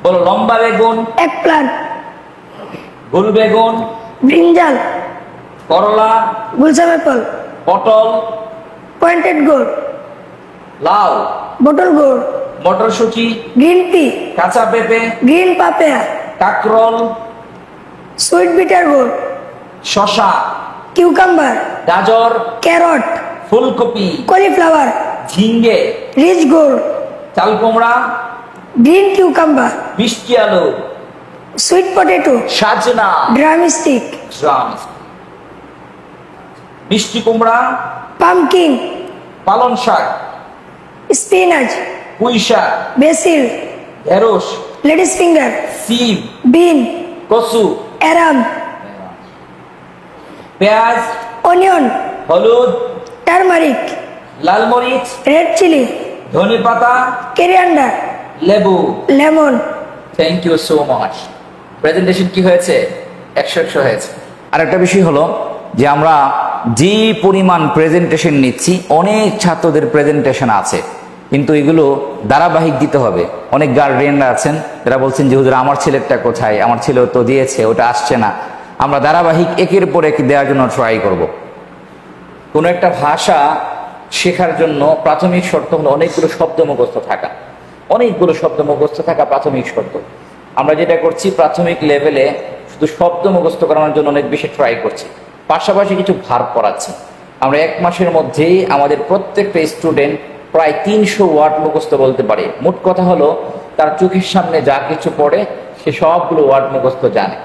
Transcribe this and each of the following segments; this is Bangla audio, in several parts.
বলো লম্বা বেগুন, eggplant, গোল বেগুন, brinjal, করলা, balsam apple, পটল, pointed gourd, লাউ, bottle gourd, মটরশুঁটি, green pea, কাঁচা পেঁপে, green papaya, কাঁকরোল, sweet bitter gourd, শসা, cucumber, গাজর, carrot, ফুলকপি, cauliflower, ঝিঙ্গে, rich gourd, চাল কুমড়া, green cucumber, মিষ্টি আলু, sweet potato, সাজনা, drumstick, মিষ্টি কুমড়া, pumpkin, পালং শাক, spinach, পুঁই শাক, basil, ঢেঁড়স, lady's finger, সিম, bean, কচু, aram, পেঁয়াজ, onion, হলুদ, turmeric, লাল মরিচ, red chili, ধনে পাতা, coriander, লেবু। lemon. Thank you so much. Presentation কি হয়েছে? 100 হয়েছে। আরেকটা বিষয় হলো যে আমরা যে পরিমাণ প্রেজেন্টেশন নিচ্ছি, অনেক ছাত্রদের প্রেজেন্টেশন আছে, কিন্তু এগুলো ধারাবাহিক দিতে হবে। অনেক গার্ডিয়ানরা আছেন যারা বলছেন যে হুজুর আমার ছেলেরটা কোথায়, আমার ছেলেও তো দিয়েছে, ওটা আসছে না। আমরা ধারাবাহিক একের পর এক দেওয়ার জন্য ট্রাই করব। কোনো একটা ভাষা শেখার জন্য প্রাথমিক শর্ত হলো অনেকগুলো শব্দ মুখস্থ থাকা, অনেকগুলো শব্দ মুখস্থ থাকা প্রাথমিক শর্ত। আমরা যেটা করছি প্রাথমিক লেভেলে শুধু শব্দ মুখস্থ করানোর জন্য অনেক বেশি ট্রাই করছি, পাশাপাশি কিছু ভার্ব পড়াচ্ছি। আমরা 1 মাসের মধ্যেই আমাদের প্রত্যেকটা স্টুডেন্ট প্রায় 300 ওয়ার্ড মুখস্থ বলতে পারে। মোট কথা হলো তার চোখের সামনে যা কিছু পড়ে সে সবগুলো ওয়ার্ড মুখস্থ জানে।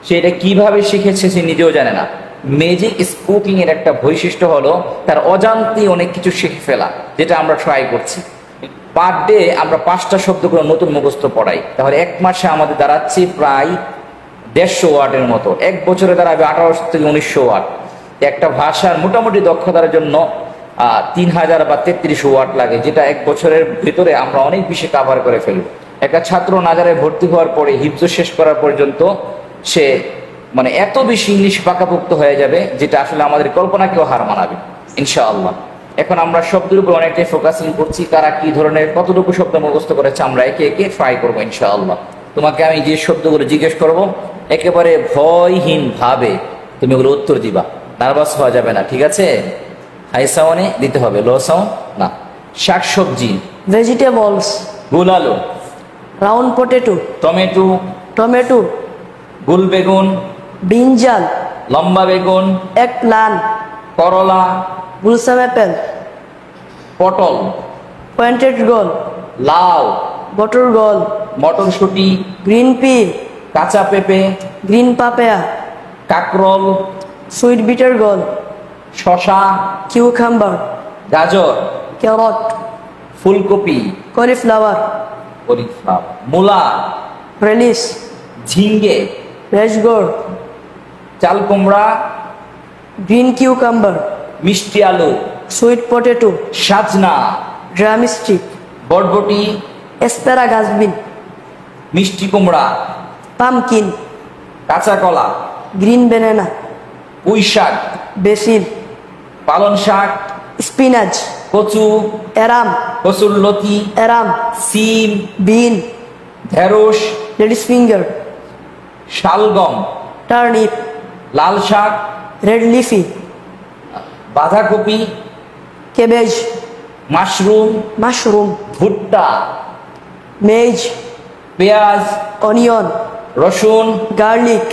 সে এটা কিভাবে শিখেছে সে নিজেও জানে না। ম্যাজিক স্পিকিং এর একটা বৈশিষ্ট্য হলো তার অজান্তেই অনেক কিছু শিখে ফেলা, যেটা আমরা ট্রাই করছি। পার ডে আমরা 5টা শব্দ করে নতুন মুখস্থ পড়াই, তাহলে 1 মাসে আমাদের দাঁড়াচ্ছে প্রায় 150 ওয়ার্ডের মতো। 1 বছরে দাঁড়াবে 1800 থেকে 1900 ওয়ার্ড। একটা ভাষার মোটামুটি দক্ষতার জন্য 3000 বা 33 ওয়ার্ড লাগে, যেটা 1 বছরের ভিতরে আমরা অনেক বেশি কাভার করে ফেলব। একটা ছাত্র নাজারে ভর্তি হওয়ার পরে হিফজ শেষ করার পর্যন্ত সে মানে এত বেশি ইংলিশ পাকাপোক্ত হয়ে যাবে, যেটা আসলে আমাদের কল্পনাকেও হার মানাবে ইনশাআল্লাহ। এখন আমরা শব্দের উপর অনেকটাই ফোকাসিং করছি, কারা কি ধরনের কতটুকু শব্দ মুখস্থ করেছে আমরা একে একে ট্রাই করবো ইনশাআল্লাহ। তোমাকে আমি যে শব্দগুলো জিজ্ঞেস করব একেবারে ভয়হীন ভাবে তুমি ওগুলো উত্তর দিবা, নার্ভাস হওয়া যাবে না, ঠিক আছে? হাই সাউন্ডে দিতে হবে, লো সাউন্ড না। শাকসবজি, vegetables, গোল আলু, round potato, টমেটো, tomato, গোল বেগুন, brinjal, লম্বা বেগুন, eggplant, করলা, balsam apple, পটল, pointed gourd, লাউ, bottle gourd, মটরশুঁটি, green pea, কাঁচা পেঁপে, green papaya, কাঁকরোল, sweet bitter gourd, শসা, cucumber, গাজর, carrot, ফুলকপি, cauliflower, মূলা, relish, ঝিঙ্গে, red gourd, চাল কুমড়া, green cucumber, মিষ্টি আলু, sweet potato, সাজনা, drumstick, বরবটি, asparagus bean, মিষ্টি কুমড়া, pumpkin, কাঁচা কলা, green banana, পুঁই শাক, basil, পালং শাক, spinach, কচু, aram, কচুর লতি, aram, সিম, bean, ঢেঁড়স, lady's finger, শালগম, turnip, লাল শাক, red leafy, বাঁধাকপি, cabbage, মাশরুম, mushroom, ভুট্টা, maize, পেঁয়াজ, onion, রসুন, garlic,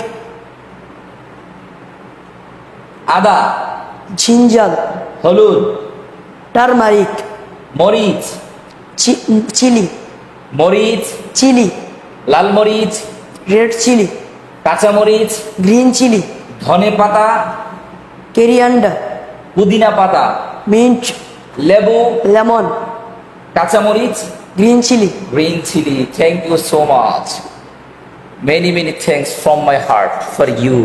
আদা, ginger, হলুদ, turmeric, মরিচ, chili, মরিচ, chili, লাল মরিচ, red chili, কাঁচা মরিচ, green chili, ধনে পাতা, coriander, পুদিনা পাতা, mint, লেবু, lemon, কাঁচা মরিচ, green chili. green chili. Thank you so much. Many thanks from my heart for you.